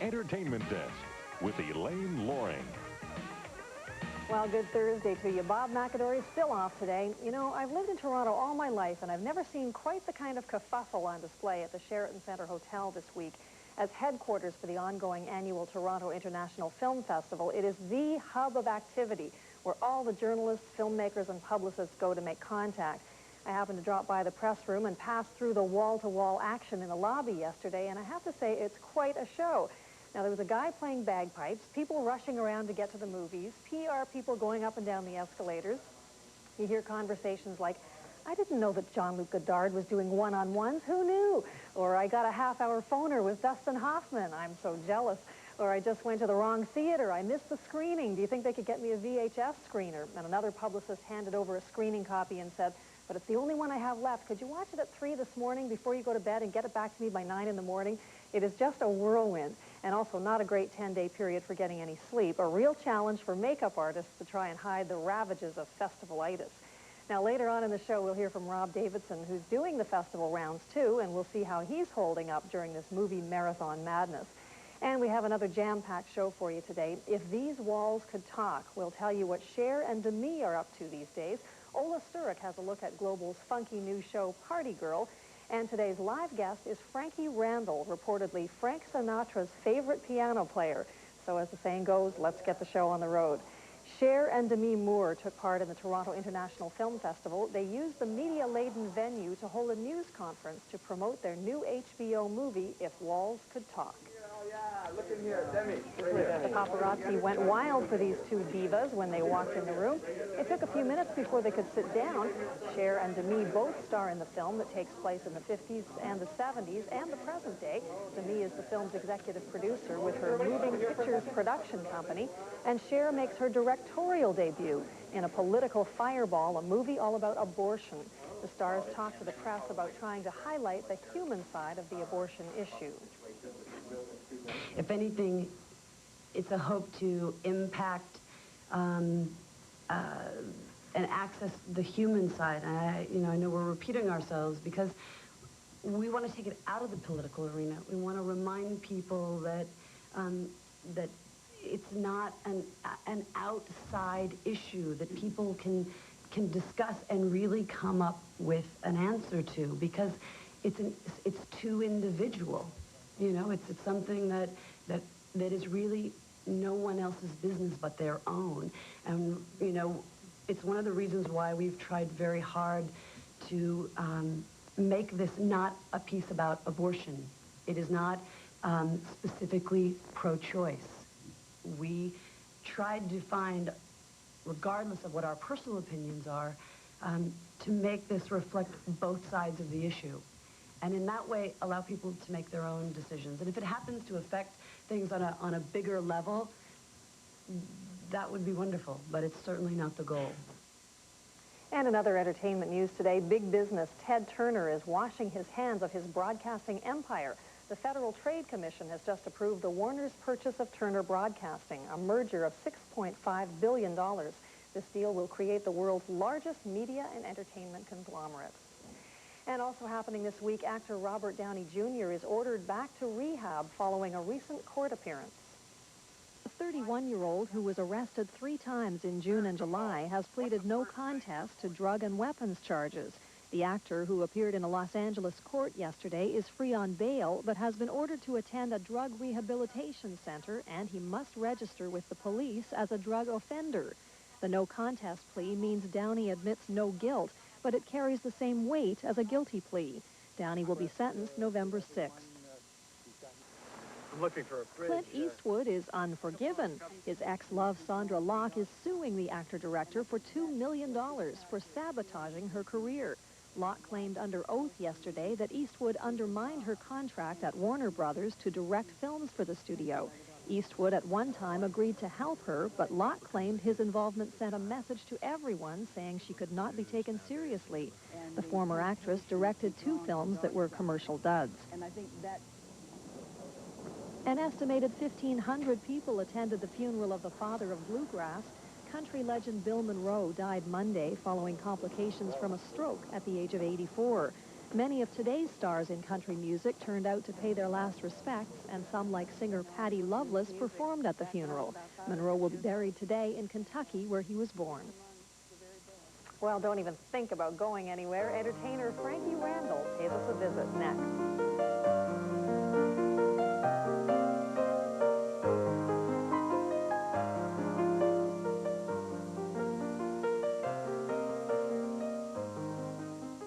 Entertainment Desk with Elaine Loring. Well, good Thursday to you. Bob McAdory is still off today. You know, I've lived in Toronto all my life, and I've never seen quite the kind of kerfuffle on display at the Sheraton Centre Hotel this week. As headquarters for the ongoing annual Toronto International Film Festival, it is the hub of activity where all the journalists, filmmakers, and publicists go to make contact. I happened to drop by the press room and pass through the wall-to-wall action in the lobby yesterday, and I have to say it's quite a show. Now, there was a guy playing bagpipes, people rushing around to get to the movies, PR people going up and down the escalators. You hear conversations like, I didn't know that Jean-Luc Godard was doing one-on-ones. Who knew? Or I got a half-hour phoner with Dustin Hoffman. I'm so jealous. Or I just went to the wrong theater. I missed the screening. Do you think they could get me a VHS screener? And another publicist handed over a screening copy and said, but it's the only one I have left. Could you watch it at 3 this morning before you go to bed and get it back to me by 9 in the morning? It is just a whirlwind, and also not a great 10-day period for getting any sleep. A real challenge for makeup artists to try and hide the ravages of festivalitis. Now, later on in the show, we'll hear from Rob Davidson, who's doing the festival rounds, too, and we'll see how he's holding up during this movie marathon madness. And we have another jam-packed show for you today. If These Walls Could Talk, we'll tell you what Cher and Demi are up to these days. Ola Sturrock has a look at Global's funky new show, Party Girl. And today's live guest is Frankie Randall, reportedly Frank Sinatra's favorite piano player. So as the saying goes, let's get the show on the road. Cher and Demi Moore took part in the Toronto International Film Festival. They used the media-laden venue to hold a news conference to promote their new HBO movie, If Walls Could Talk. Yeah, look in here, Demi. The paparazzi went wild for these two divas when they walked in the room. It took a few minutes before they could sit down. Cher and Demi both star in the film that takes place in the 50s and the 70s and the present day. Demi is the film's executive producer with her Moving Pictures production company, and Cher makes her directorial debut in A Political Fireball, a movie all about abortion. The stars talk to the press about trying to highlight the human side of the abortion issue. If anything, it's a hope to impact and access the human side. And I know we're repeating ourselves because we want to take it out of the political arena. We want to remind people that that it's not an outside issue that people can discuss and really come up with an answer to, because it's too individual. You know, it's something that is really no one else's business but their own. And, you know, it's one of the reasons why we've tried very hard to make this not a piece about abortion. It is not specifically pro-choice. We tried to find, regardless of what our personal opinions are, to make this reflect both sides of the issue. And in that way, allow people to make their own decisions. And if it happens to affect things on a bigger level, that would be wonderful, but it's certainly not the goal. And in other entertainment news today, big business Ted Turner is washing his hands of his broadcasting empire. The Federal Trade Commission has just approved the Warner's purchase of Turner Broadcasting, a merger of $6.5 billion. This deal will create the world's largest media and entertainment conglomerate. And also happening this week, actor Robert Downey Jr. is ordered back to rehab following a recent court appearance. The 31-year-old, who was arrested 3 times in June and July, has pleaded no contest to drug and weapons charges. The actor, who appeared in a Los Angeles court yesterday, is free on bail, but has been ordered to attend a drug rehabilitation center, and he must register with the police as a drug offender. The no contest plea means Downey admits no guilt, but it carries the same weight as a guilty plea. Downey will be sentenced November 6th. I'm looking for a fridge. Clint Eastwood is unforgiven. His ex-love Sandra Locke is suing the actor-director for $2 million for sabotaging her career. Locke claimed under oath yesterday that Eastwood undermined her contract at Warner Brothers to direct films for the studio. Eastwood at one time agreed to help her, but Locke claimed his involvement sent a message to everyone saying she could not be taken seriously. The former actress directed 2 films that were commercial duds. An estimated 1,500 people attended the funeral of the father of bluegrass. Country legend Bill Monroe died Monday following complications from a stroke at the age of 84. Many of today's stars in country music turned out to pay their last respects, and some, like singer Patty Loveless, performed at the funeral. Monroe will be buried today in Kentucky, where he was born. Well, don't even think about going anywhere. Entertainer Frankie Randall pays us a visit next.